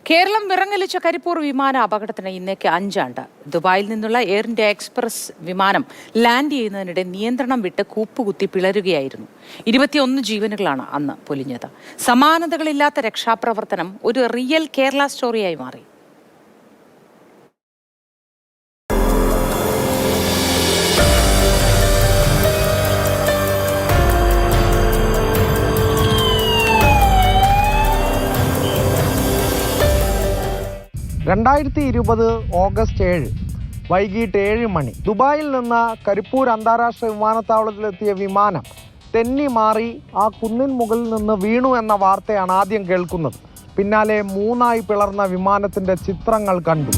കേരളം വിറങ്ങലിച്ച കരിപ്പൂർ വിമാന അപകടത്തിന് ഇന്നേക്ക് 5 ആണ്ട്. ദുബായിൽ നിന്നുള്ള എയർ ഇന്ത്യ എക്സ്പ്രസ് വിമാനം ലാൻഡ് ചെയ്യുന്നതിനിടെ നിയന്ത്രണം വിട്ട് കൂപ്പുകുത്തി പിളരുകയായിരുന്നു. 21 ജീവനുകളാണ് അന്ന് പൊലിഞ്ഞത്. സമാനതകളില്ലാത്ത രക്ഷാപ്രവർത്തനം ഒരു റിയൽ കേരള സ്റ്റോറിയായി മാറി. ഓഗസ്റ്റ് 7 വൈകിട്ട് 7 മണി ദുബായിൽ നിന്ന് കരിപ്പൂർ അന്താരാഷ്ട്ര വിമാനത്താവളത്തിലെത്തിയ വിമാനം തെന്നി മാറി ആ കുന്നിൻ മുകളിൽ നിന്ന് വീണു എന്ന വാർത്തയാണ് ആദ്യം കേൾക്കുന്നത്. പിന്നാലെ 3 പിളർന്ന വിമാനത്തിന്റെ ചിത്രങ്ങൾ കണ്ടു.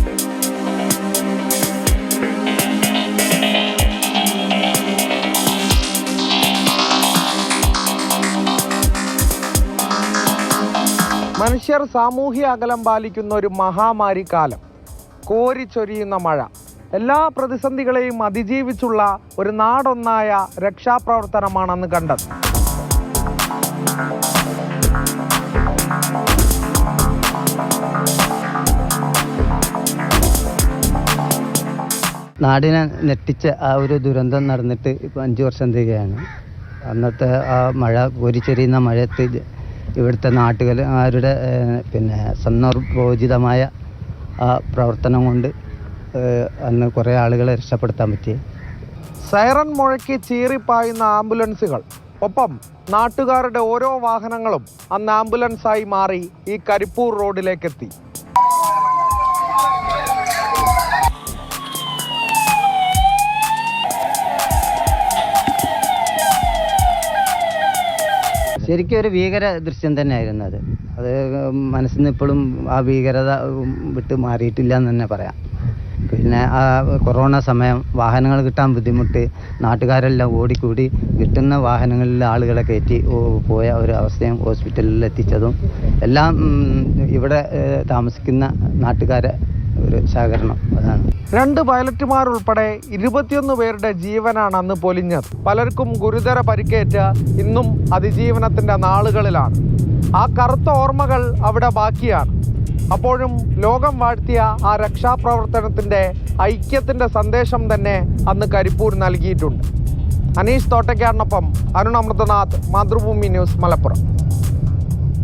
മനുഷ്യർ സാമൂഹ്യ അകലം പാലിക്കുന്ന ഒരു മഹാമാരി കാലം, കോരിച്ചൊരിയുന്ന മഴ, എല്ലാ പ്രതിസന്ധികളെയും അതിജീവിച്ചുള്ള ഒരു നാടൊന്നായ രക്ഷാപ്രവർത്തനമാണ് അന്ന് കണ്ടത്. നാടിനെ ഞെട്ടിച്ച ആ ഒരു ദുരന്തം നടന്നിട്ട് ഇപ്പോൾ 5 വർഷം തികയാണ്. അന്നത്തെ ആ മഴ, കോരിച്ചൊരിയുന്ന മഴയത്ത് ഇവിടുത്തെ നാട്ടുകാരുടെ സന്ദർഭോചിതമായ ആ പ്രവർത്തനം കൊണ്ട് അന്ന് കുറേ ആളുകളെ രക്ഷപ്പെടുത്താൻ പറ്റി. സൈറൻ മുഴക്കി ചീറിപ്പായുന്ന ആംബുലൻസുകൾ, ഒപ്പം നാട്ടുകാരുടെ ഓരോ വാഹനങ്ങളും അന്ന് ആംബുലൻസായി മാറി ഈ കരിപ്പൂർ റോഡിലേക്കെത്തി. ശരിക്കും ഒരു ഭീകര ദൃശ്യം തന്നെയായിരുന്നു അത്. മനസ്സിൽ നിന്ന് ഇപ്പോഴും ആ ഭീകരത വിട്ട് മാറിയിട്ടില്ല എന്ന് തന്നെ പറയാം. പിന്നെ ആ കൊറോണ സമയം വാഹനങ്ങൾ കിട്ടാൻ ബുദ്ധിമുട്ട്, നാട്ടുകാരെല്ലാം ഓടിക്കൂടി കിട്ടുന്ന വാഹനങ്ങളിൽ ആളുകളെ കയറ്റി പോയ ഒരു അവസ്ഥയും ഹോസ്പിറ്റലിൽ എത്തിച്ചതും എല്ലാം ഇവിടെ താമസിക്കുന്ന നാട്ടുകാരെ ഒരു സഹകരണം അതാണ്. 2 പൈലറ്റുമാർ ഉൾപ്പെടെ 21 പേരുടെ ജീവനാണ് അന്ന് പൊലിഞ്ഞത്. പലർക്കും ഗുരുതര പരിക്കേറ്റ ഇന്നും അതിജീവനത്തിന്റെ നാളുകളിലാണ്. ആ കറുത്ത ഓർമ്മകൾ അവിടെ ബാക്കിയാണ്. അപ്പോഴും ലോകം വാഴ്ത്തിയ ആ രക്ഷാപ്രവർത്തനത്തിന്റെ ഐക്യത്തിന്റെ സന്ദേശം തന്നെ അന്ന് കരിപ്പൂർ നൽകിയിട്ടുണ്ട്. അനീഷ് തോട്ടയ്ക്കാടിനൊപ്പം അരുൺ അമൃതനാഥ്, മാതൃഭൂമി ന്യൂസ്, മലപ്പുറം.